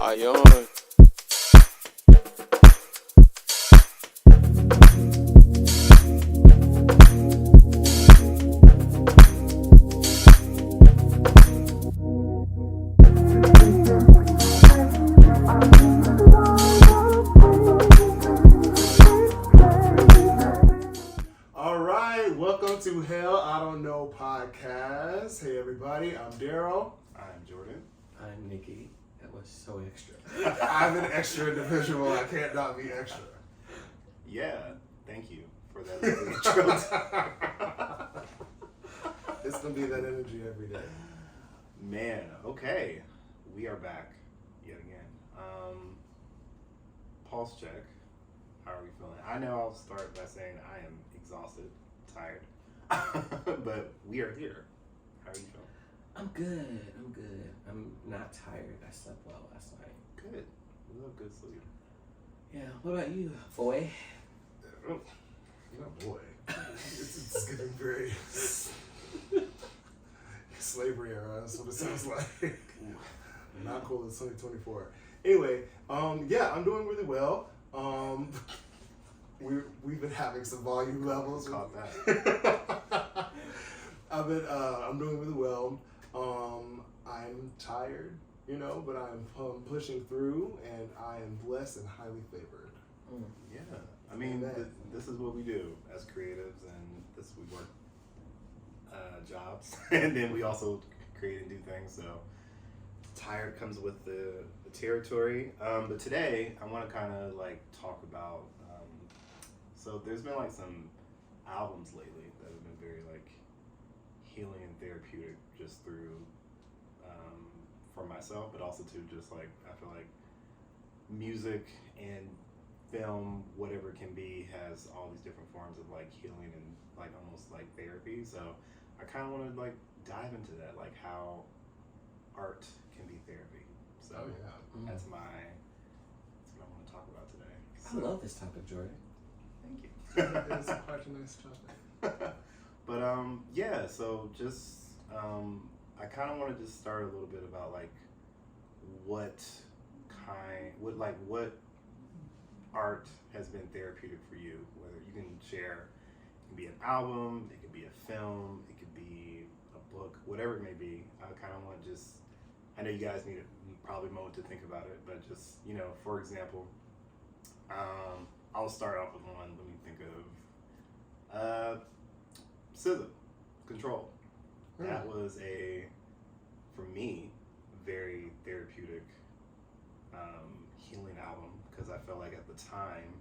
Ion. Welcome to Hell I Don't Know podcast. Hey everybody, I'm Darrell. I'm Jordan. I'm Nickie. That was so extra. I'm an extra individual. I can't not be extra. Yeah, thank you for that intro. It's gonna be that energy every day. Man, okay. We are back yet again. Pulse check. How are we feeling? I know I'll start by saying I am exhausted, tired. But we are here. How are you feeling? I'm good. I'm not tired. I slept well last night. Good. We love good sleep. Yeah. What about you, boy? No boy. It's getting very slavery era. That's what it sounds like. Not cool. It's 2024. Anyway, yeah, I'm doing really well. We've been having some volume levels. Caught that. I'm doing really well. I'm tired, but I'm pushing through, and I am blessed and highly favored. Yeah, I mean, this is what we do as creatives, and we work jobs, and then we also create and do things. So tired comes with the territory. But today, I want to kind of like talk about. So there's been like some albums lately that have been very like healing and therapeutic, just through for myself, but also too just like I feel like music and film, whatever it can be, has all these different forms of like healing and like almost like therapy. So I kind of want to like dive into that, like how art can be therapy. So that's what I want to talk about today. So, I love this topic, Jordan. Thank you. It's quite a nice topic. But yeah, so just I kind of want to just start a little bit about like what art has been therapeutic for you. Whether you can share, it can be an album, it could be a film, it could be a book, whatever it may be. I kind of want to just, I know you guys need probably a moment to think about it, but just for example, I'll start off with one. Let me think of SZA, Control. That was for me, very therapeutic healing album, because I felt like at the time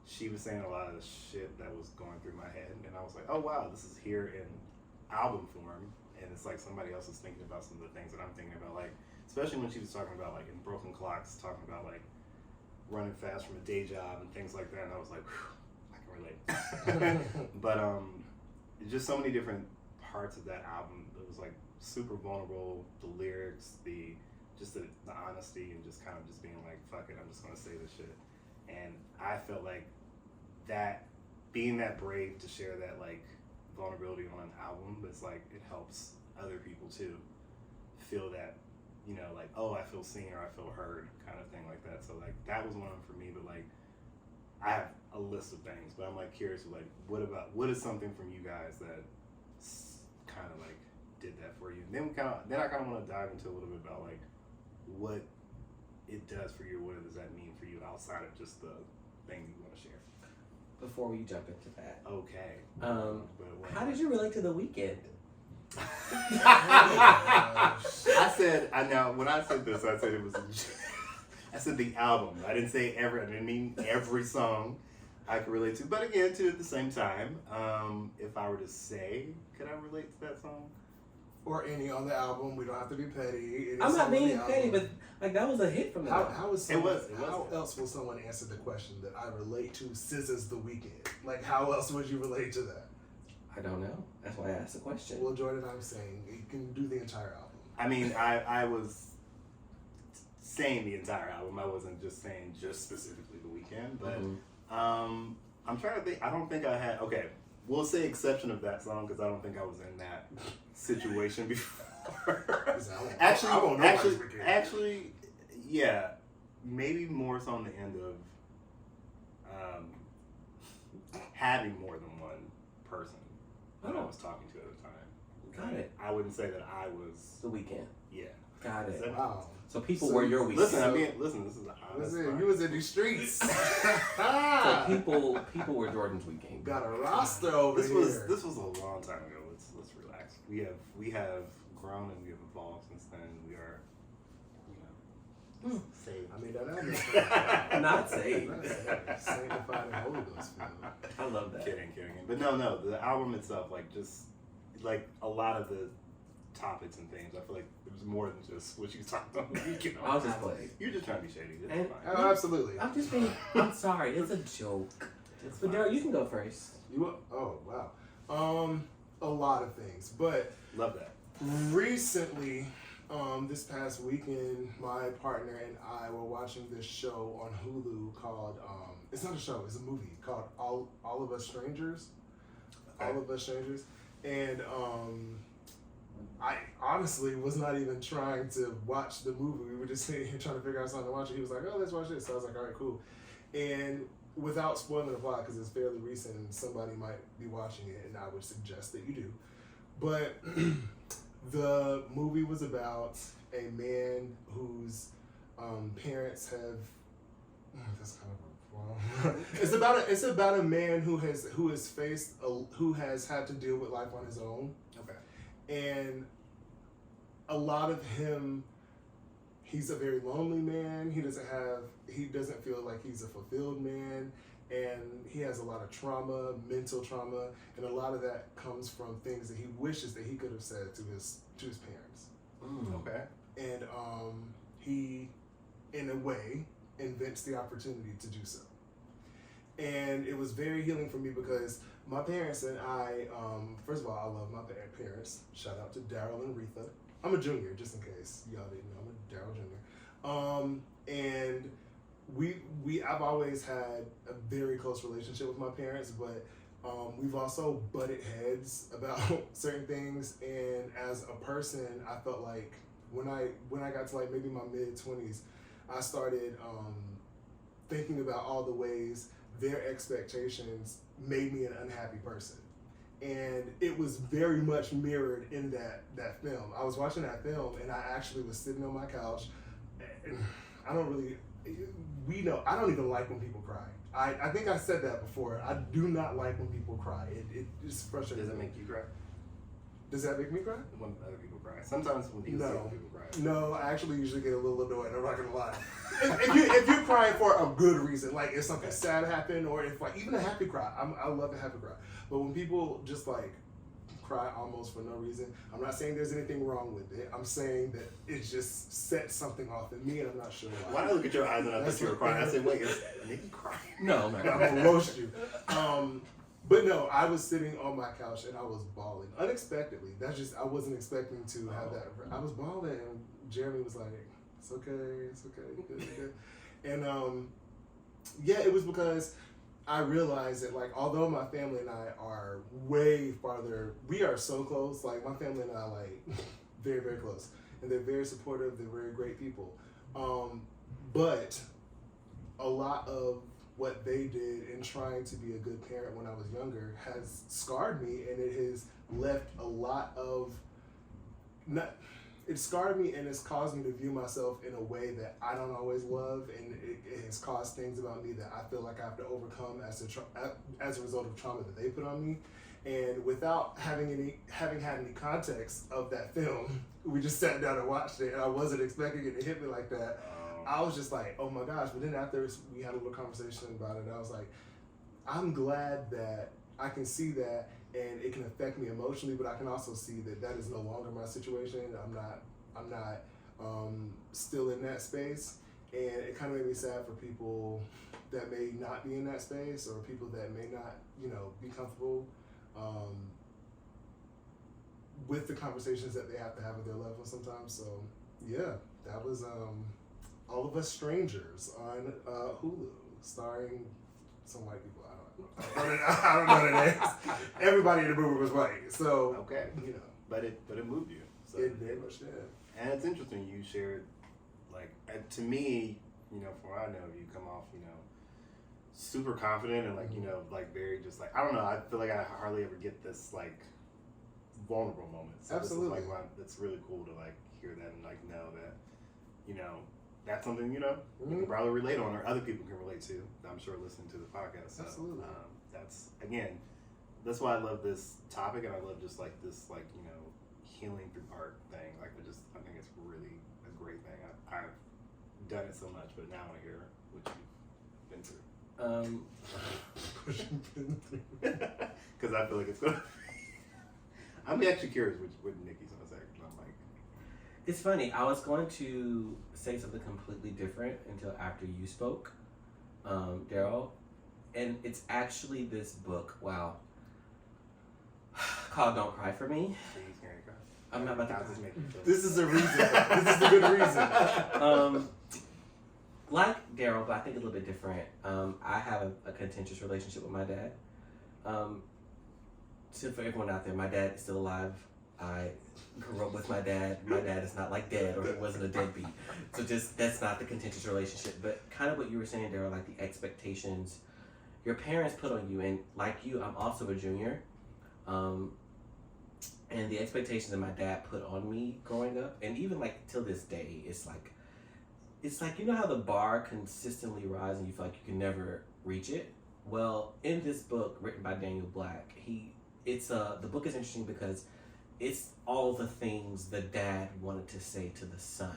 she was saying a lot of the shit that was going through my head, and I was like, oh wow, this is here in album form, and it's like somebody else is thinking about some of the things that I'm thinking about, like especially when she was talking about like in Broken Clocks, talking about like running fast from a day job and things like that, and I was like, I can relate. But just so many different parts of that album. It was like super vulnerable. The lyrics, the honesty, and just kind of just being like, fuck it, I'm just gonna say this shit. And I felt like that, being that brave to share that like vulnerability on an album, but it's like it helps other people too feel that, like, oh, I feel seen or I feel heard, kind of thing like that. So like that was one for me. But like I have a list of things, but I'm like curious, like what is something from you guys that kind of like did that for you? And then I kind of want to dive into a little bit about like what it does for you. What does that mean for you outside of just the thing you want to share? Before we jump into that, okay. How did you relate to The Weeknd? When I said this, I said it was. I said the album. I didn't say every. I didn't mean every song I could relate to. But again, too, at the same time, if I were to say, could I relate to that song? Or any on the album. We don't have to be petty. I'm not being petty, but like that was a hit from the album. How else will someone answer the question that I relate to SZA's The Weeknd? Like, how else would you relate to that? I don't know. That's why I asked the question. Well, Jordan, I'm saying you can do the entire album. I mean, I was saying the entire album. I wasn't just saying just specifically The Weeknd, but I'm trying to think. I don't think I had. Okay, we'll say exception of that song because I don't think I was in that situation before. Actually, Yeah, maybe more so on the end of having more than one person that I was talking to at the time. Got it. I wouldn't say that I was. The weekend. Yeah. Got it. Wow. So people were your weekend. Listen, this is an honest. You was in these streets. So people were Jordan's weekend. Got a roster over This here. was a long time ago. Let's relax. We have grown and we have evolved since then. We are, saved. I mean, that Not saved. Sanctified and Holy Ghost filled. I love that. Kidding. But no, the album itself, like a lot of the topics and themes, I feel like it was more than just what you talked on the weekend. I was just playing. You're just trying to be shady. It's And- fine. Oh, absolutely. I'm just being. I'm sorry. It's a joke. But Darrell, you can go first. Oh wow. A lot of things, but Love that. recently, this past weekend, my partner and I were watching this show on Hulu called it's not a show, it's a movie called All of Us Strangers. Okay. All of Us Strangers. And I honestly was not even trying to watch the movie. We were just sitting here trying to figure out something to watch. And he was like, "Oh, let's watch this." So I was like, "All right, cool." And without spoiling the plot, because it's fairly recent and somebody might be watching it, and I would suggest that you do. But the movie was about a man whose parents have. That's kind of it's about a man who has had to deal with life on his own. Okay. And a lot of him, he's a very lonely man. He doesn't feel like he's a fulfilled man, and he has a lot of trauma, mental trauma, and a lot of that comes from things that he wishes that he could have said to his parents. Okay. And he, in a way, invents the opportunity to do so. And it was very healing for me because my parents and I, first of all, I love my parents. Shout out to Darrell and Retha. I'm a junior, just in case y'all didn't know. I'm a Darrell Jr. And I've always had a very close relationship with my parents, but we've also butted heads about certain things. And as a person, I felt like when I got to like maybe my mid-20s, I started thinking about all the ways their expectations made me an unhappy person. And it was very much mirrored in that film. I was watching that film and I actually was sitting on my couch. And I don't even like when people cry. I think I said that before. I do not like when people cry. It just frustrates me. Does it make you cry? Does that make me cry? When other people cry. Sometimes when you see other people cry. No, I actually usually get a little annoyed. I'm not gonna lie. if you're crying for a good reason, like if something sad happened, or if like even a happy cry, I love a happy cry. But when people just like cry almost for no reason, I'm not saying there's anything wrong with it. I'm saying that it just sets something off in me, and I'm not sure why. Why I look at your eyes and I thought you were crying? I said, "Wait, is Nickie crying?" No, man. I'm gonna roast you. But no, I was sitting on my couch and I was bawling unexpectedly. I wasn't expecting to have that. I was bawling, and Jeremy was like, "It's okay, good." And yeah, it was because I realized that like although my family and I are way farther, we are so close. Like my family and I are like very, very close, and they're very supportive. They're very great people. But a lot of what they did in trying to be a good parent when I was younger has scarred me, and it has left a lot of it scarred me, and it's caused me to view myself in a way that I don't always love, and it has caused things about me that I feel like I have to overcome as a result of trauma that they put on me. And without having had any context of that film, we just sat down and watched it, and I wasn't expecting it to hit me like that. I was just like, oh my gosh. But then after we had a little conversation about it, I was like, I'm glad that I can see that and it can affect me emotionally, but I can also see that is no longer my situation. I'm not still in that space. And it kind of made me sad for people that may not be in that space, or people that may not, be comfortable with the conversations that they have to have with their loved ones sometimes. So yeah, that was All of Us Strangers on Hulu, starring some white people. I don't know their names. Everybody in the movie was white, so okay, but it moved you. So it very much did. And it's interesting you shared like to me, you know, from what I know, you come off, you know, super confident and like, you know, like very just like, I don't know, I feel like I hardly ever get this like vulnerable moment. So Absolutely. this is like it's really cool to like hear that and like know that, you know, that's something, you know, you can probably relate on or other people can relate to, I'm sure, listening to the podcast. So Absolutely. that's, again, that's why I love this topic, and I love just like this, like, you know, healing through art thing. Like, I think it's really a great thing. I've done it so much, but now I hear what you've been through. Because I feel like it's gonna. I'm actually curious what Nickie's gonna say. I'm like, It's funny. I was going to say something completely different until after you spoke, Darrell, and it's actually this book. Wow. Called "Don't Cry for Me." please, can you cry? I'm not about to cry. This is a reason. This is a good reason. Like Darrell, but I think a little bit different. I have a contentious relationship with my dad. So for everyone out there, my dad is still alive. I grew up with my dad. My dad is not like dead, or he wasn't a deadbeat. So just that's not the contentious relationship. But kind of what you were saying, Darrell, like the expectations your parents put on you, and like you, I'm also a junior. And the expectations that my dad put on me growing up, and even like till this day, it's like you know how the bar consistently rises and you feel like you can never reach it. Well, in this book written by Daniel Black, the book is interesting because it's all the things the dad wanted to say to the son,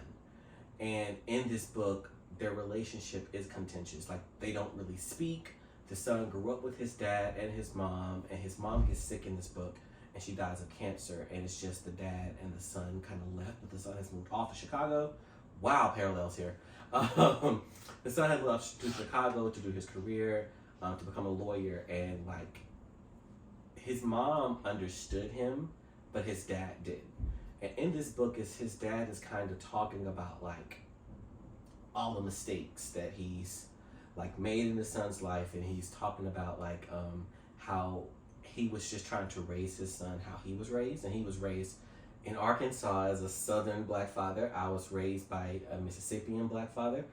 and in this book, their relationship is contentious. Like they don't really speak. The son grew up with his dad and his mom gets sick in this book, and she dies of cancer, and it's just the dad and the son kind of left, but the son has moved off to Chicago. Wow, parallels here. The son had left to Chicago to do his career, to become a lawyer, and like his mom understood him, but his dad didn't. And in this book, his dad is kind of talking about like all the mistakes that he's like made in his son's life, and he's talking about like how he was just trying to raise his son how he was raised, and he was raised in Arkansas as a Southern black father. I was raised by a Mississippian black father,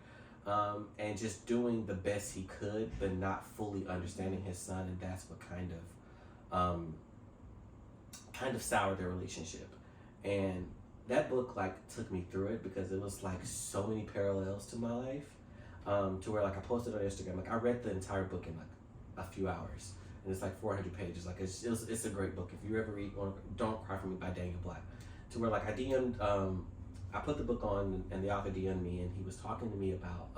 and just doing the best he could, but not fully understanding his son, and that's what kind of soured their relationship. And that book like took me through it because it was like so many parallels to my life, to where like I posted on Instagram, like I read the entire book in like a few hours. And it's like 400 pages. Like it's a great book. If you ever read Don't Cry for Me by Daniel Black, to where like I DM'd, I put the book on and the author DM'd me, and he was talking to me about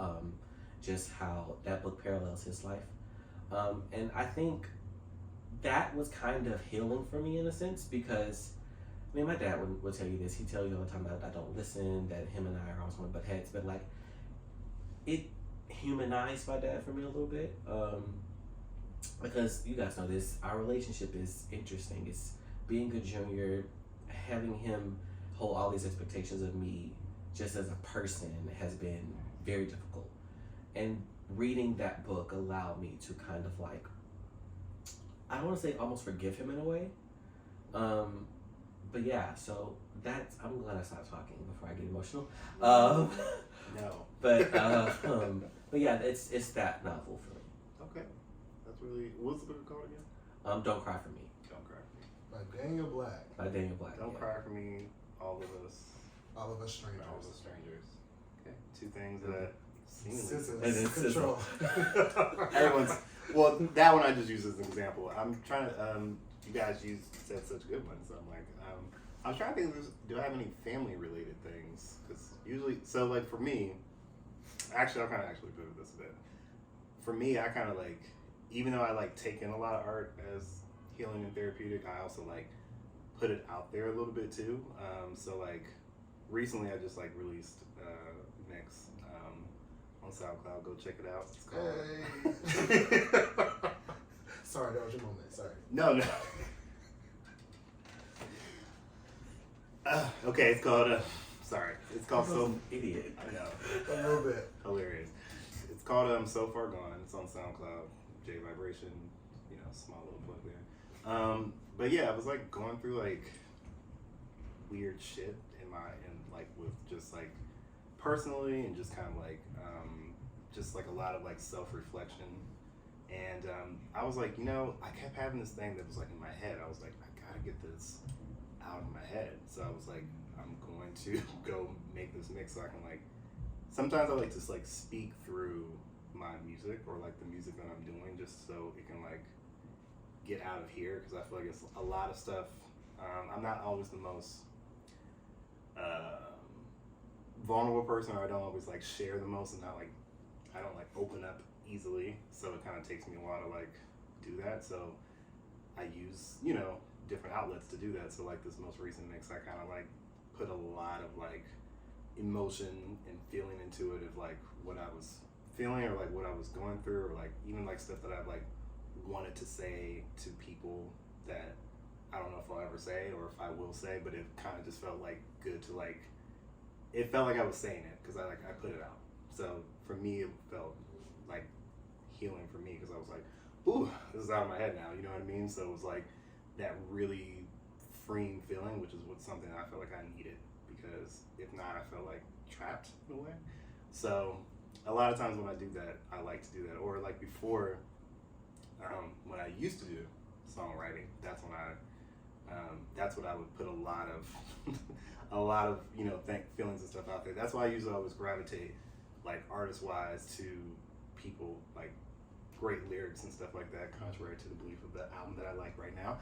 just how that book parallels his life. And I think that was kind of healing for me in a sense, because I mean my dad would tell you this. He'd tell you all the time that I don't listen, that him and I are always going to butt heads, but like it humanized my dad for me a little bit. Because you guys know this, our relationship is interesting. It's being a junior, having him hold all these expectations of me just as a person has been very difficult. And reading that book allowed me to kind of like, I don't want to say almost forgive him in a way. But yeah, so I'm glad I stopped talking before I get emotional. No. But yeah, it's that novel for me. Okay. That's really, what's the book called again? Don't Cry for Me. Don't Cry for Me. By Daniel Black. By Daniel Black. Don't Cry for Me, All of Us. All of Us Strangers. All of Us Strangers. Okay. Two things that Scissors. seemingly... Control. Everyone's... Well, that one I just use as an example. I'm trying to... you guys said such good ones. So I'm like... I was trying to think, do I have any family-related things? Because usually... So, like, for me... Actually, I'll kind of actually pivot this a bit. For me, I kind of, like... Even though I, like, take in a lot of art as healing and therapeutic, I also, like, put it out there a little bit, too. So, like, recently I just, like, released Mix on SoundCloud. Go check it out. It's called... Hey. Sorry, that was your moment. Sorry. No. Okay, it's called... sorry. It's called So... Idiot. I know. A little bit. Hilarious. It's called So Far Gone. It's on SoundCloud. J Vibration. You know, small little plug there. But yeah, I was like going through like weird shit in like with just like personally, and just kind of like just like a lot of like self-reflection. And I was like, I kept having this thing that was like in my head. I was like, I gotta get this out of my head. So I was like, I'm going to go make this mix so I can like, sometimes I like to like speak through my music or like the music that I'm doing just so it can like get out of here, because I feel like it's a lot of stuff. I'm not always the most vulnerable person, or I don't always like share the most, and I don't like open up easily, so it kind of takes me a while to like do that. So I use different outlets to do that. So like this most recent mix, I kind of like put a lot of like emotion and feeling into it of like what I was feeling or like what I was going through, or like even like stuff that I've like wanted to say to people that I don't know if I'll ever say or if I will say, but it kind of just felt like good to like, it felt like I was saying it because I put it out. So for me, it felt like healing for me, because I was like, ooh, this is out of my head now, you know what I mean? So it was like that really freeing feeling, which is something I felt like I needed, because if not, I felt like trapped in a way. So a lot of times when I do that, I like to do that. Or like before, when I used to do songwriting, that's when that's what I would put a lot of feelings and stuff out there. That's why I usually always gravitate like artist wise to people like great lyrics and stuff like that, contrary to the belief of the album that I like right now.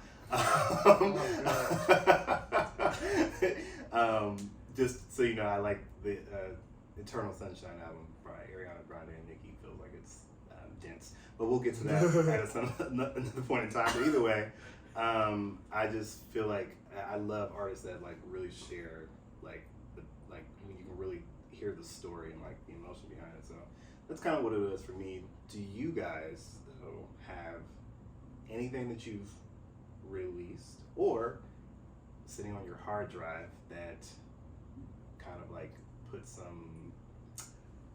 Just so you know, I like the Eternal Sunshine album by Ariana Grande and Nicki. Feels like it's dense, but we'll get to that at another point in time. But either way, I just feel like I love artists that like really share like when you can really hear the story and like the emotion behind it. So that's kind of what it is for me. Do you guys though have anything that you've released or sitting on your hard drive that kind of like put some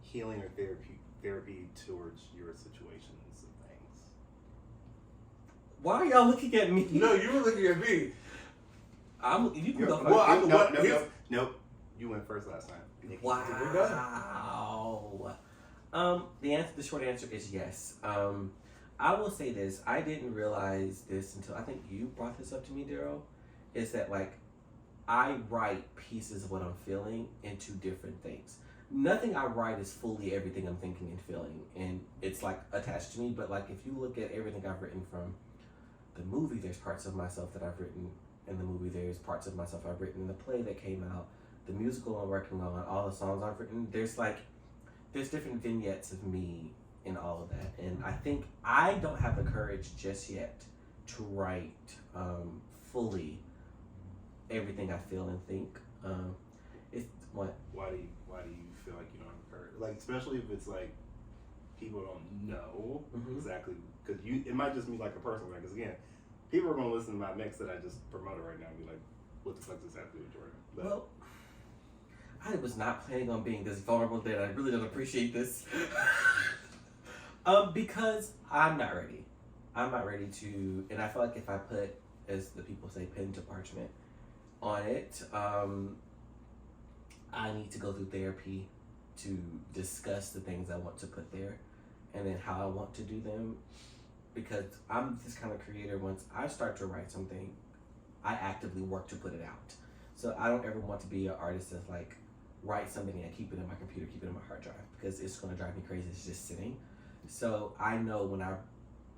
healing or therapy towards your situations and things? Why are y'all looking at me? No, you were looking at me. You can go first. Well, nope. You went first last time. Wow. The short answer is yes. I will say this. I didn't realize this until I think you brought this up to me, Darrell. Is that like I write pieces of what I'm feeling into different things. Nothing I write is fully everything I'm thinking and feeling, and it's like attached to me. But like if you look at everything I've written from the movie, there's parts of myself that I've written in the movie. There's parts of myself I've written in the play that came out. The musical I'm working on, all the songs I've written. There's different vignettes of me in all of that, and I think I don't have the courage just yet to write fully everything I feel and think. It's what? Why do you feel like you don't have courage? Like especially if it's like people don't know exactly, because it might just be like a personal thing. Because again, people are going to listen to my mix that I just promoted right now and be like, "What the fuck does that have to do with Jordan?" But, well, I was not planning on being this vulnerable that I really don't appreciate this. Because I'm not ready. I'm not ready to, and I feel like if I put, as the people say, pen to parchment on it, I need to go through therapy to discuss the things I want to put there and then how I want to do them. Because I'm this kind of creator, once I start to write something, I actively work to put it out. So I don't ever want to be an artist that's like, write something and keep it in my computer, keep it in my hard drive, because it's going to drive me crazy. It's just sitting. So I know when I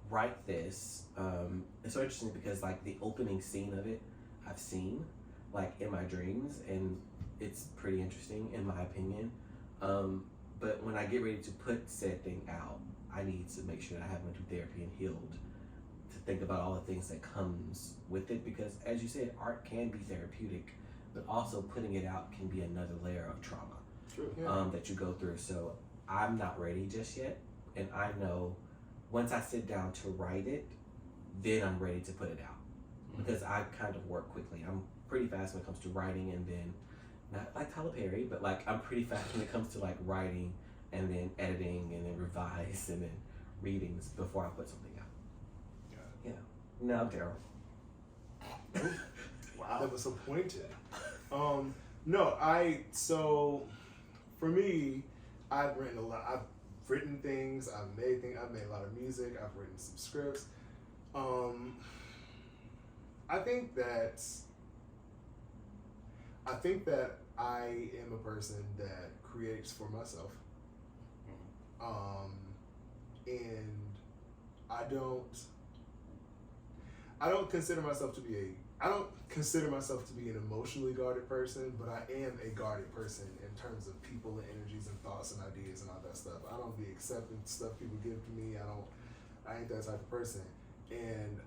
write this, it's so interesting because like the opening scene of it, I've seen like in my dreams, and it's pretty interesting in my opinion. But when I get ready to put said thing out, I need to make sure that I have went through therapy and healed to think about all the things that comes with it, because as you said, art can be therapeutic, but also putting it out can be another layer of trauma. True. That you go through. So I'm not ready just yet, and I know once I sit down to write it, then I'm ready to put it out, because I kind of work quickly. I'm pretty fast when it comes to writing, and then not like Tyler Perry, but like I'm pretty fast when it comes to like writing and then editing and then revise and then readings before I put something out. Yeah. Now, Darrell. Wow, that was so pointed. No, so for me, I've written a lot. I've written things. I've made things. I've made a lot of music. I've written some scripts. I think that I am a person that creates for myself. And I don't consider myself to be I don't consider myself to be an emotionally guarded person, but I am a guarded person in terms of people and energies and thoughts and ideas and all that stuff. I don't be accepting stuff people give to me. I ain't that type of person. And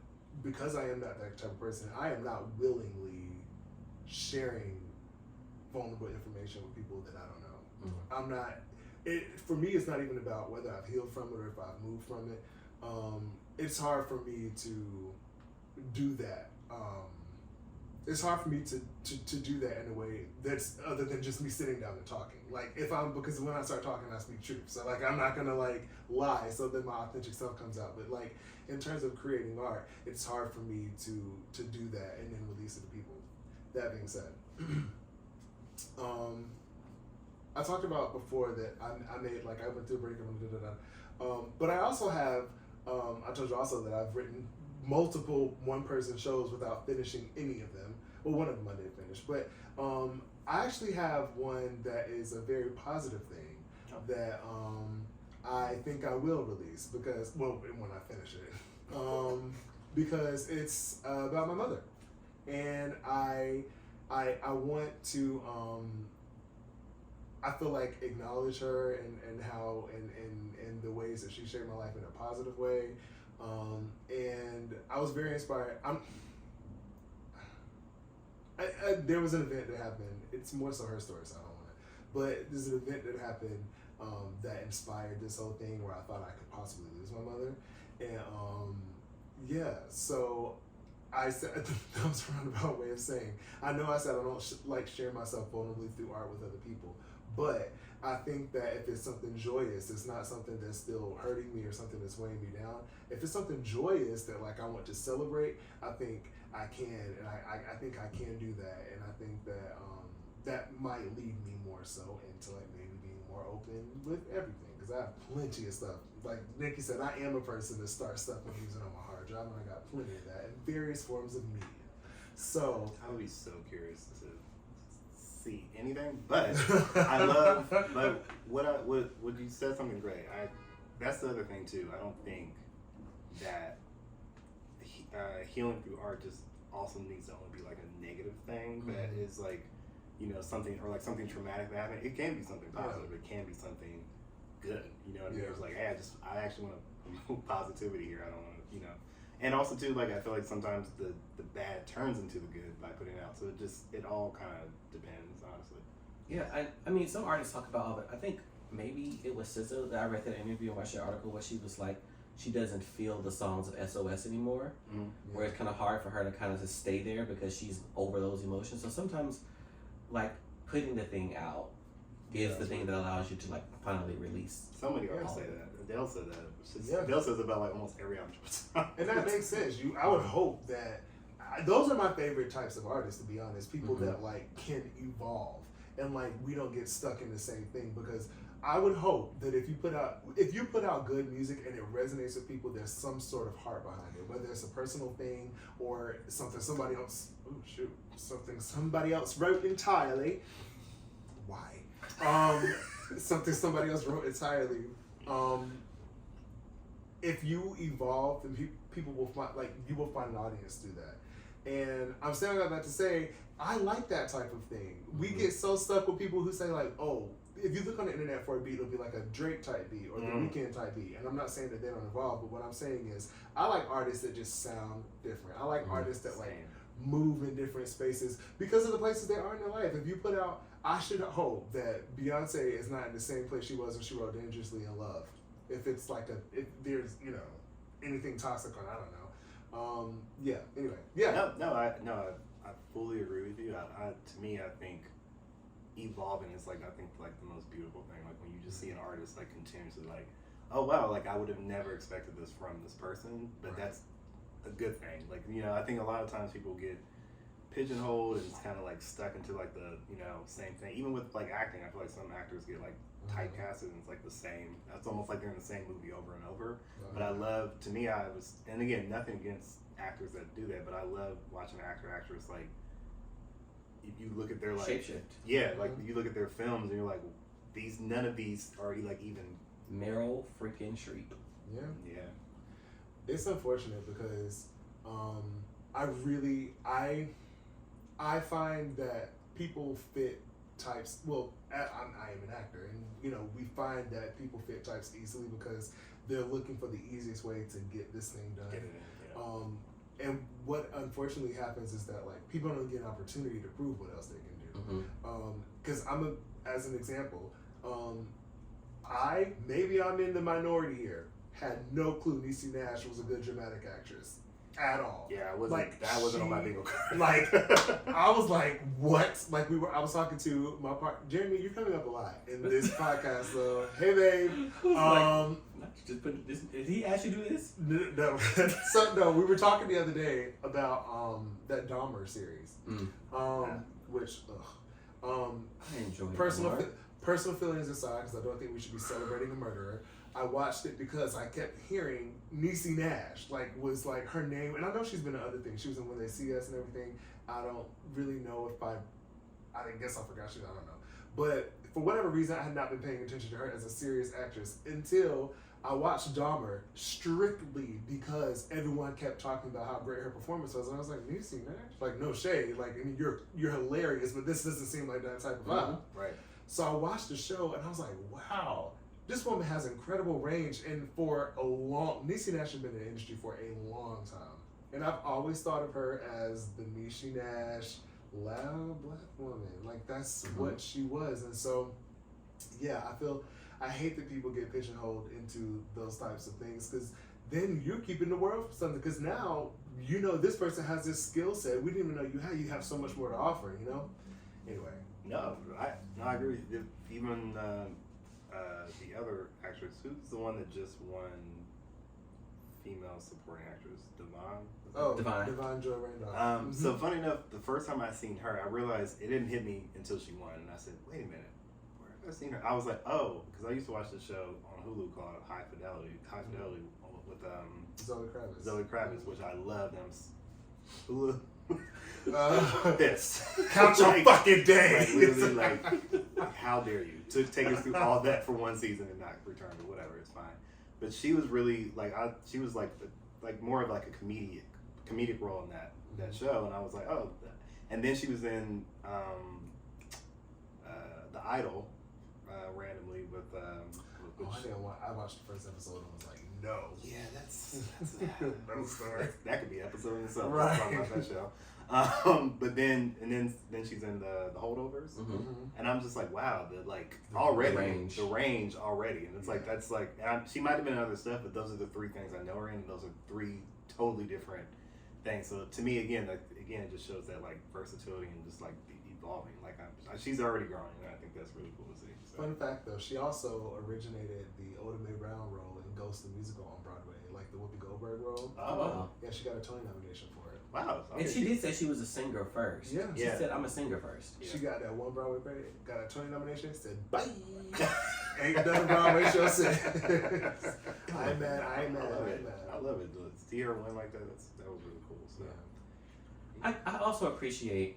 because I am not that type of person, I am not willingly sharing vulnerable information with people that I don't know. I'm not. For me, it's not even about whether I've healed from it or if I've moved from it. It's hard for me to do that. It's hard for me to do that in a way that's other than just me sitting down and talking. Like because when I start talking, I speak truth. So like I'm not gonna like lie so that my authentic self comes out. But like in terms of creating art, it's hard for me to do that and then release it to people. That being said, I talked about before that I made like I went through a breakup, but I also have I told you also that I've written multiple one-person shows without finishing any of them. Well, one of them I did finish, but I actually have one that is a very positive thing that I think I will release because when I finish it, because it's about my mother, and I want to. I feel like acknowledge her and how and the ways that she shaped my life in a positive way. And I was very inspired. There was an event that happened. It's more so her story, so I don't want to. But there's an event that happened that inspired this whole thing where I thought I could possibly lose my mother. And yeah, so I said, that was a roundabout way of saying, I know I said I don't like share myself vulnerably through art with other people, but I think that if it's something joyous, it's not something that's still hurting me or something that's weighing me down. If it's something joyous that like I want to celebrate, I think I can, and I think I can do that, and I think that that might lead me more so into like maybe being more open with everything, because I have plenty of stuff. Like Nickie said, I am a person that starts stuff and leaves it on my hard drive, and I got plenty of that in various forms of media. So I would be so curious to see anything, but I love. But what you said something great. That's the other thing too. I don't think that healing through art just also needs to only be like a negative thing. Mm-hmm. That is like, something or like something traumatic that happened. It can be something positive. It can be something good. You know what I mean? It's like, hey, I actually want to promote positivity here. I don't want to, And also too, like I feel like sometimes the bad turns into the good by putting it out. So it all kind of depends, honestly. Yeah, I mean, some artists talk about all that. I think maybe it was SZA that I read that interview and watched the article where she was like, she doesn't feel the songs of SOS anymore, where it's kind of hard for her to kind of just stay there because she's over those emotions. So sometimes, like, putting the thing out is the thing that allows you to like finally release. So many artists say that. Adele said that. Adele says about like almost every album. And that makes sense. I would hope that those are my favorite types of artists, to be honest. People that like can evolve and like we don't get stuck in the same thing, because I would hope that if you put out good music and it resonates with people, there's some sort of heart behind it, whether it's a personal thing or something somebody else wrote entirely. Why? Something somebody else wrote entirely. If you evolve, then people will find, like, you will find an audience through that. And I'm saying all that to say, I like that type of thing. We get so stuck with people who say like, oh, if you look on the internet for a beat, it'll be like a Drake type beat or the Weeknd type beat. And I'm not saying that they don't evolve, but what I'm saying is I like artists that just sound different. I like artists that like move in different spaces because of the places they are in their life. If you put out, I should hope that Beyonce is not in the same place she was when she wrote Dangerously in Love. If it's like if there's, anything toxic on, I don't know. Anyway. I fully agree with you. To me, I think evolving is like, the most beautiful thing. Like when you just see an artist like continuously like, oh wow, like I would have never expected this from this person, but that's a good thing. Like, I think a lot of times people get pigeonholed and it's kind of like stuck into like the same thing. Even with like acting, I feel like some actors get like typecasted and it's like the same. It's almost like they're in the same movie over and over. But I love, to me, and again, nothing against actors that do that, but I love watching an actor or actress like, you look at their like shapeshift. Yeah, like you look at their films and you're like, none of these are like even Meryl freaking Streep. Yeah. Yeah. It's unfortunate because I find that people fit types. Well, I am an actor, and we find that people fit types easily because they're looking for the easiest way to get this thing done. Get it in, yeah. And what unfortunately happens is that like people don't get an opportunity to prove what else they can do. Because as an example, I'm in the minority here. Had no clue Niecy Nash was a good dramatic actress at all. Yeah, that wasn't on my bingo card. Like, I was like, what? Like, I was talking to my partner, Jeremy, you're coming up a lot in this podcast, so, hey, babe. Just put this, did he actually do this? No. No, we were talking the other day about that Dahmer series. Which, I enjoyed personal feelings aside, because I don't think we should be celebrating a murderer. I watched it because I kept hearing Niecy Nash, was her name, and I know she's been in other things. She was in When They See Us and everything. I don't really know if I guess I forgot I don't know. But for whatever reason, I had not been paying attention to her as a serious actress until I watched Dahmer strictly because everyone kept talking about how great her performance was, and I was like, Niecy Nash? No shade. You're hilarious, but this doesn't seem like that type of vibe. Right. So I watched the show, and I was like, wow. This woman has incredible range, and Niecy Nash has been in the industry for a long time. And I've always thought of her as the Niecy Nash, loud black woman. That's what she was. And so, yeah, I hate that people get pigeonholed into those types of things, because then you're keeping the world for something, because now, this person has this skill set. We didn't even know you have so much more to offer, Anyway. No, I agree with you. Even, the other actress, who's the one that just won female supporting actress, Devon Joy Randolph. So funny enough, the first time I seen her, I realized it didn't hit me until she won, and I said, "Wait a minute, where have I seen her?" I was like, "Oh," because I used to watch the show on Hulu called High Fidelity with Zoe Kravitz, which I love them. Hulu. This. Count your fucking days. Literally, how dare you to take us through all that for one season and not return to whatever. It's fine. But she was really she was more of a comedic role in that show, and I was like, oh. And then she was in The Idol randomly with. I watched the first episode and was like, no. Yeah, that's no story. That could be an episode in itself. Right. Talking about that show. But then she's in the Holdovers, and I'm just like, wow, the range already, and it's she might have been in other stuff, but those are the three things I know her in, and those are three totally different things. So to me, again, it just shows that versatility and just evolving. She's already growing, and I think that's really cool to see. So. Fun fact though, she also originated the Oda Mae Brown role in Ghost the Musical on Broadway, the Whoopi Goldberg role. Oh wow. Yeah, she got a Tony nomination for it. Wow. Okay. And she did say she was a singer first. Yeah. She said, I'm a singer first. Yeah. She got that one Broadway credit, got a Tony nomination, said, bye. Ain't done a Broadway show since. I ain't mad. I love it. To see her win like that, that was really cool. So. Yeah. I also appreciate,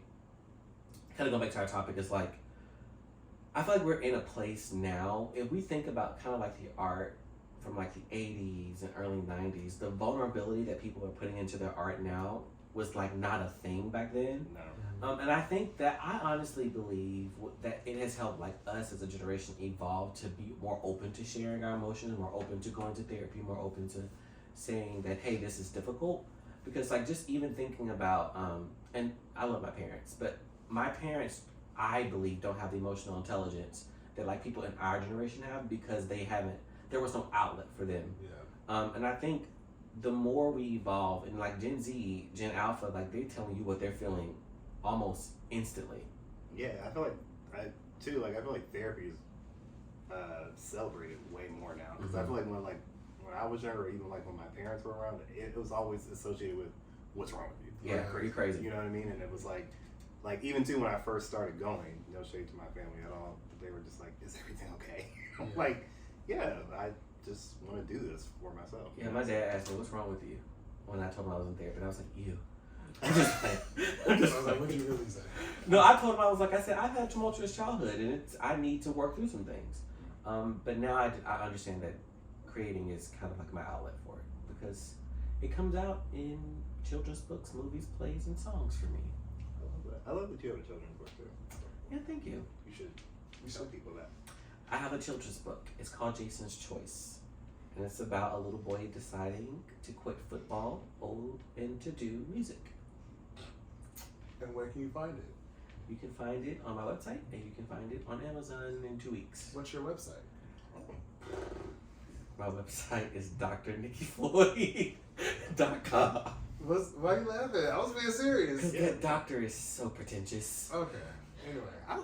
kind of going back to our topic, is I feel like we're in a place now, if we think about kind of the art from the 80s and early 90s, the vulnerability that people are putting into their art now was not a thing back then. No. And I think that I honestly believe that it has helped us as a generation evolve to be more open to sharing our emotions, more open to going to therapy, more open to saying that, hey, this is difficult. Because just even thinking about, and I love my parents, but my parents, I believe, don't have the emotional intelligence that people in our generation have, because there was no outlet for them. Yeah. And I think the more we evolve, and Gen Z, Gen Alpha, they're telling you what they're feeling almost instantly. Yeah, I feel I feel like therapy is celebrated way more now. Because I feel like when I was younger, or even when my parents were around, it was always associated with what's wrong with you. Yeah, pretty crazy. You know what I mean? And it was like even too when I first started going, no shade to my family at all, but they were just like, "Is everything okay?" I'm like, "Yeah, I just want to do this for myself." Yeah, my dad asked me, "What's wrong with you?" When I told him I was in therapy, and I was like, "You." I'm just I was like, "What'd you really say?" No, I told him, I said, I've had a tumultuous childhood, and I need to work through some things. But now I understand that creating is kind of like my outlet for it, because it comes out in children's books, movies, plays, and songs for me. I love that. I love that you have a children's book too. Yeah, thank you. You should tell people that. I have a children's book. It's called Jason's Choice. And it's about a little boy deciding to quit football and to do music. And where can you find it? You can find it on my website, and you can find it on Amazon in 2 weeks. What's your website? My website is drnickyfloyd.com. Why are you laughing? I was being serious. Because that doctor is so pretentious. Okay. Anyway, I'm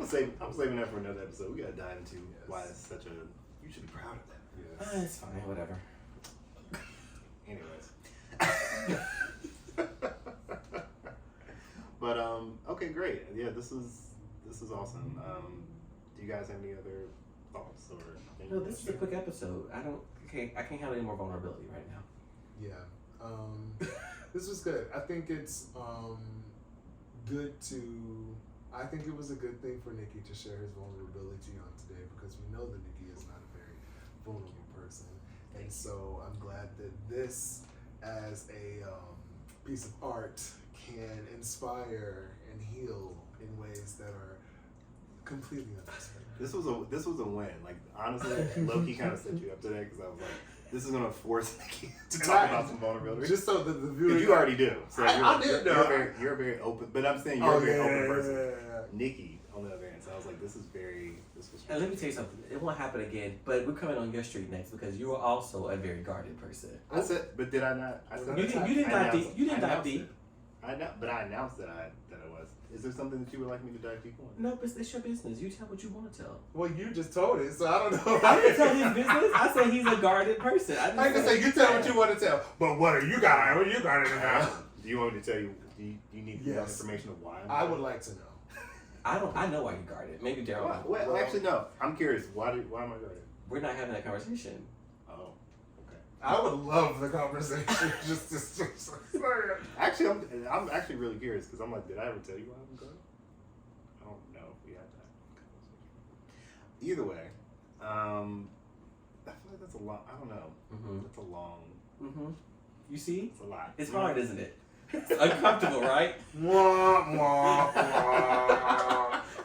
saving that for another episode. We gotta dive into why it's such a. You should be proud of that. yes. It's fine, whatever. Anyways. But okay, great. Yeah, this is awesome. Do you guys have any other thoughts or? No, this is a quick episode. I can't handle any more vulnerability right now. Yeah. This was good. I think it's good to. I think it was a good thing for Nickie to share his vulnerability on today, because we know that Nickie is not a very vulnerable person, and so I'm glad that this, as a piece of art, can inspire and heal in ways that are completely unexpected. This was a win. Like, honestly, low-key kind of set you up today, because I was like, this is gonna force Nickie to talk about some vulnerability. Just so that the viewers, you already do. So I did know. You're very open, but I'm saying you're a very open person. Nickie, on the other hand, so I was like, this was. And let me tell you something. It won't happen again. But we're coming on your street next, because you are also a very guarded person. I said, but did I not? I said You didn't dive deep. You didn't dive deep. But I announced that I was. Is there something that you would like me to dive deep on? No, but it's your business. You tell what you want to tell. Well, you just told it, so I don't know. I didn't tell his business. I said he's a guarded person. I can say you tell what you want to tell, but what are you got? What you got in the house? Do you want me to tell you? Do you need more information of why? I would like to know. I know why you guarded. Maybe Darrell. Well, actually, no. I'm curious. Why am I guarded? We're not having that conversation. Oh, okay. I would love the conversation. just Actually, I'm actually really curious, because I'm like, did I ever tell you why I'm guarded? I don't know if we had that conversation. Either way, I feel like that's a lot. I don't know. Mm-hmm. That's a long. Mm-hmm. You see? It's a lot. It's hard, isn't it? It's uncomfortable, right?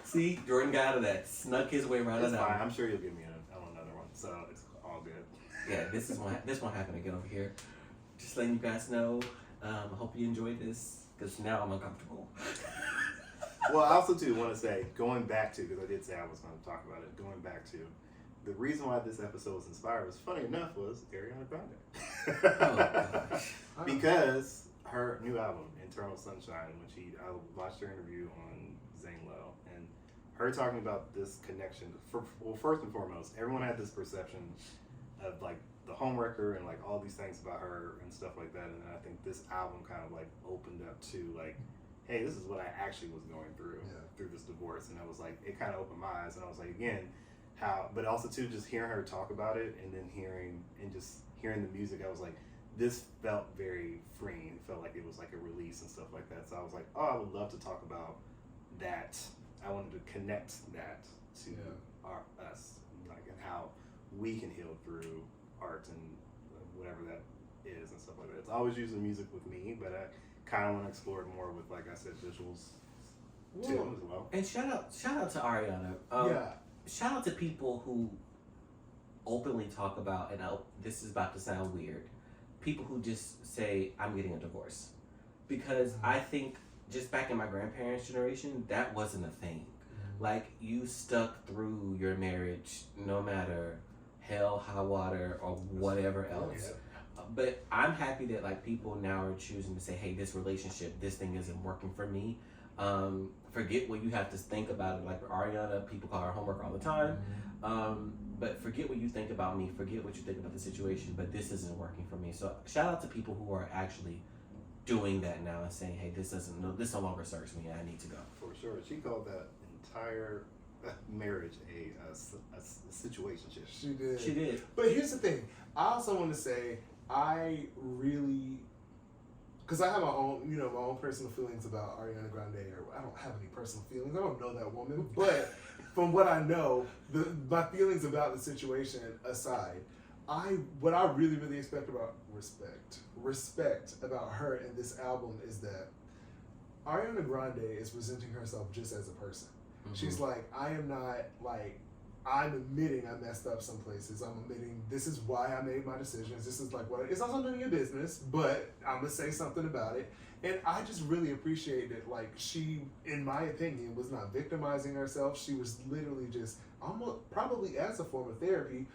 See, Jordan got out of that. Snuck his way right It's out. fine. I'm sure you'll give me another one, so it's all good. Yeah, this won't happen again over here. Just letting you guys know. I hope you enjoyed this, because now I'm uncomfortable. Well, I also too want to say, going back to, because I did say I was going to talk about it, going back to, the reason why this episode was inspired was, funny enough, was Ariana Grande. Oh, gosh. Because her new album, Eternal Sunshine, which I watched her interview on Zane Lowe, and her talking about this connection. Well, first and foremost, everyone had this perception of like the homewrecker and like all these things about her and stuff like that, and then I think this album kind of like opened up to like, hey, this is what I actually was going through through this divorce, and I was like, it kind of opened my eyes, and I was like, again, how, but also too, just hearing her talk about it, and then hearing the music, I was like, this felt very freeing. It felt like it was like a release and stuff like that. So I was like, oh, I would love to talk about that. I wanted to connect that to us, like, and how we can heal through art and whatever that is and stuff like that. It's always using music with me, but I kind of want to explore it more with, like I said, visuals too as well. And shout out to Ariana. Shout out to people who openly talk about, and this is about to sound weird, people who just say, I'm getting a divorce. Because I think just back in my grandparents' generation, that wasn't a thing. Like, you stuck through your marriage no matter hell, high water, or whatever else. But I'm happy that like people now are choosing to say, hey, this relationship, this thing isn't working for me. Forget what you have to think about it. Like Ariana, people call her homework all the time. But forget what you think about me. Forget what you think about the situation. But this isn't working for me. So shout out to people who are actually doing that now and saying, hey, this no longer serves me. I need to go. For sure. She called that entire marriage a situationship. She did. She did. But here's the thing. I also want to say I really, because I have my own personal feelings about Ariana Grande. Or I don't have any personal feelings. I don't know that woman, but from what I know, my feelings about the situation aside, what I really, really expect about respect about her in this album is that Ariana Grande is presenting herself just as a person. Mm-hmm. She's like, I am not like, I'm admitting I messed up some places. I'm admitting this is why I made my decisions. This is like it's also none of your business, but I'm gonna say something about it. And I just really appreciate it. Like she, in my opinion, was not victimizing herself. She was literally just almost probably as a form of therapy,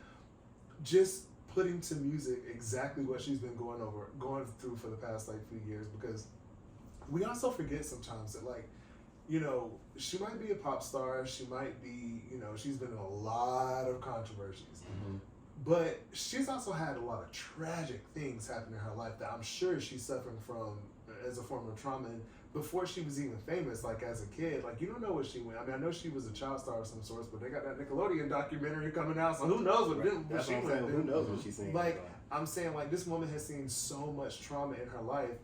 just putting to music exactly what she's been going through for the past like few years. Because we also forget sometimes that like, she might be a pop star. She might be, she's been in a lot of controversies. Mm-hmm. But she's also had a lot of tragic things happen in her life that I'm sure she's suffering from as a form of trauma. And before she was even famous, like as a kid, like you don't know what she went. I mean, I know she was a child star of some sorts, but they got that Nickelodeon documentary coming out, so who knows what she went through. Who knows what she's saying? Like, I'm saying, like, this woman has seen so much trauma in her life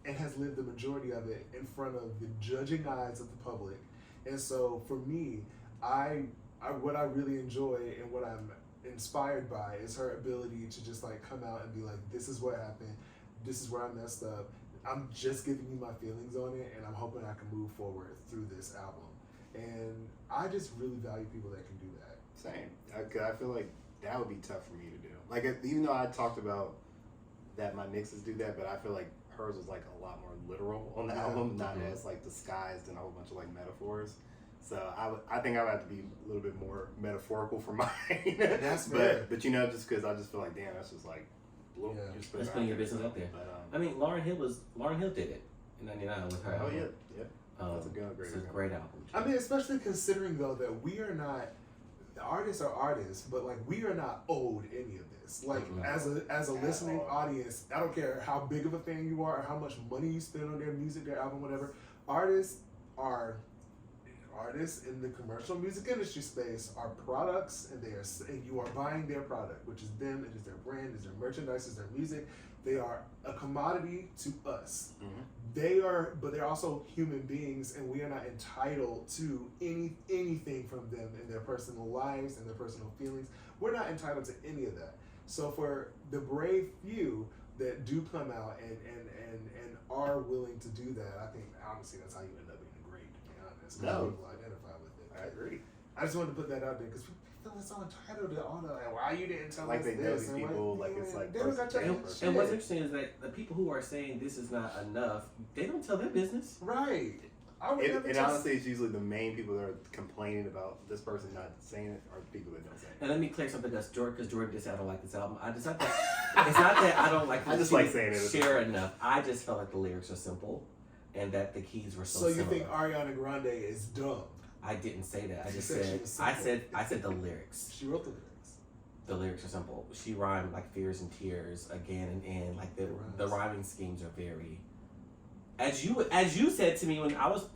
and has lived the majority of it in front of the judging eyes of the public. And so for me, what I really enjoy and what I'm inspired by is her ability to just like come out and be like, this is what happened, this is where I messed up, I'm just giving you my feelings on it, and I'm hoping I can move forward through this album. And I just really value people that can do that. Same. I feel like that would be tough for me to do. Like, even though I talked about that my mixes do that, but I feel like hers was like a lot more literal on the album, not as like disguised in a whole bunch of like metaphors. So I think I would have to be a little bit more metaphorical for mine. That's fair. But just because I just feel like, damn, that's just like, that's putting your business out there. But, I mean, Lauryn Hill did it in '99 with her. Oh album. Yeah. That's a great album. I mean, especially considering though that we are not, the artists are artists, but like we are not owed any of this. Like as a listening audience, I don't care how big of a fan you are or how much money you spend on their music, their album, whatever. Artists in the commercial music industry space are products, and you are buying their product, which is them. It is their brand, it's their merchandise, it's their music. They are a commodity to us. Mm-hmm. But they're also human beings, and we are not entitled to anything from them in their personal lives and their personal feelings. We're not entitled to any of that. So for the brave few that do come out and are willing to do that, I think honestly that's how you end up being great, to be honest. No. People identify with it. I agree. I just wanted to put that out there because people feel so entitled to all the like, why you didn't tell like us they know this? these people, like it's like. They don't got your and what's interesting is that the people who are saying this is not enough, they don't tell their business. Right. And honestly, it's usually the main people that are complaining about this person not saying it are the people that don't say it. And let me clear something because Jordan just said I don't like this album. It's not that I don't like. I just like saying it. Share enough. I just felt like the lyrics are simple, and that the keys were so. So you similar. think Ariana Grande is dumb? I didn't say that. I just said I said the lyrics. She wrote the lyrics. The lyrics are simple. She rhymed like fears and tears again and again. Like the rhyming schemes are very. As you said to me when I was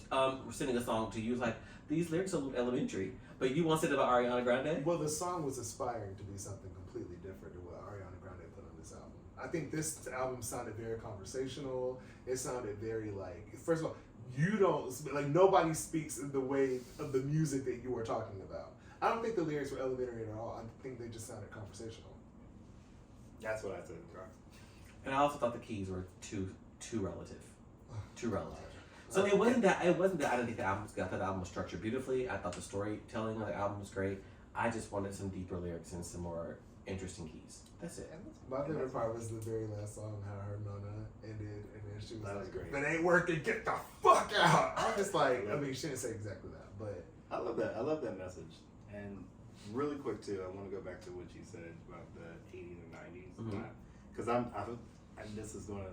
sending a song to you, like these lyrics are a little elementary, but you once said about Ariana Grande. Well, the song was aspiring to be something completely different than what Ariana Grande put on this album. I think this album sounded very conversational. It sounded very like, first of all, nobody speaks in the way of the music that you were talking about. I don't think the lyrics were elementary at all. I think they just sounded conversational. That's what I said, Rock. And I also thought the keys were too relative. Too relative. So it wasn't that I didn't think the album was good. I thought the album was structured beautifully. I thought the storytelling of the album was great. I just wanted some deeper lyrics and some more interesting keys. That's it. My favorite part was the very last song, how her Nona ended, and then she was that like, was great. "If it ain't working, get the fuck out." I'm just like, I mean, she didn't say exactly that, but I love that. I love that message. And really quick too, I want to go back to what you said about the 80s and 90s, because and this is going to,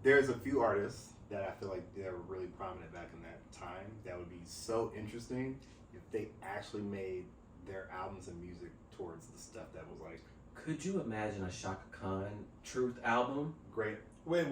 there's a few artists that I feel like they were really prominent back in that time that would be so interesting if they actually made their albums and music towards the stuff that was like. Could you imagine a Shaka Khan Truth album? Great Wait,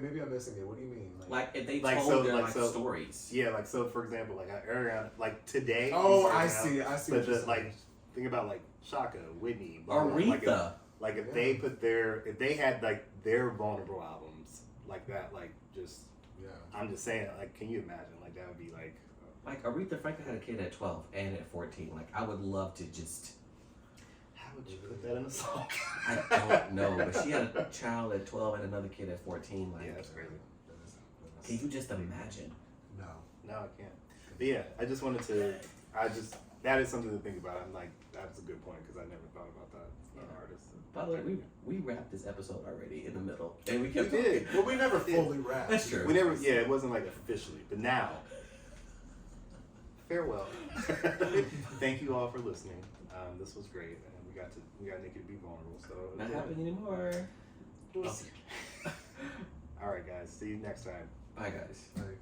maybe I'm missing it. What do you mean? Like if they Like, told so- their like, like so- stories. Yeah, like so. For example, like Ariana, like today. Oh, Ariana, I see. But what you're saying. like, think about like Shaka, Whitney, blah, blah, like, Aretha. Like if Yeah. they put if they had like their vulnerable albums like that, like just, Yeah. I'm just saying, like, can you imagine? Like that would be like. Like Aretha Franklin had a kid at 12 and at 14. Like I would love to just. How would you put that in a song? I don't know, but she had a child at 12 and another kid at 14. Like, Yeah, that's crazy. can you just imagine? No. No, I can't. But yeah, I just wanted to. That is something to think about. I'm like, that's a good point because I never thought about that. It's not an artist. By the way, we wrapped this episode already in the middle, and we We kept did. Well, we never fully wrapped. That's true. We never. Yeah, it wasn't like officially, but now. Farewell. Thank you all for listening. This was great, and we got Nickie to be vulnerable. So Not happening anymore. We'll see. All right, guys. See you next time. Bye, guys. Like,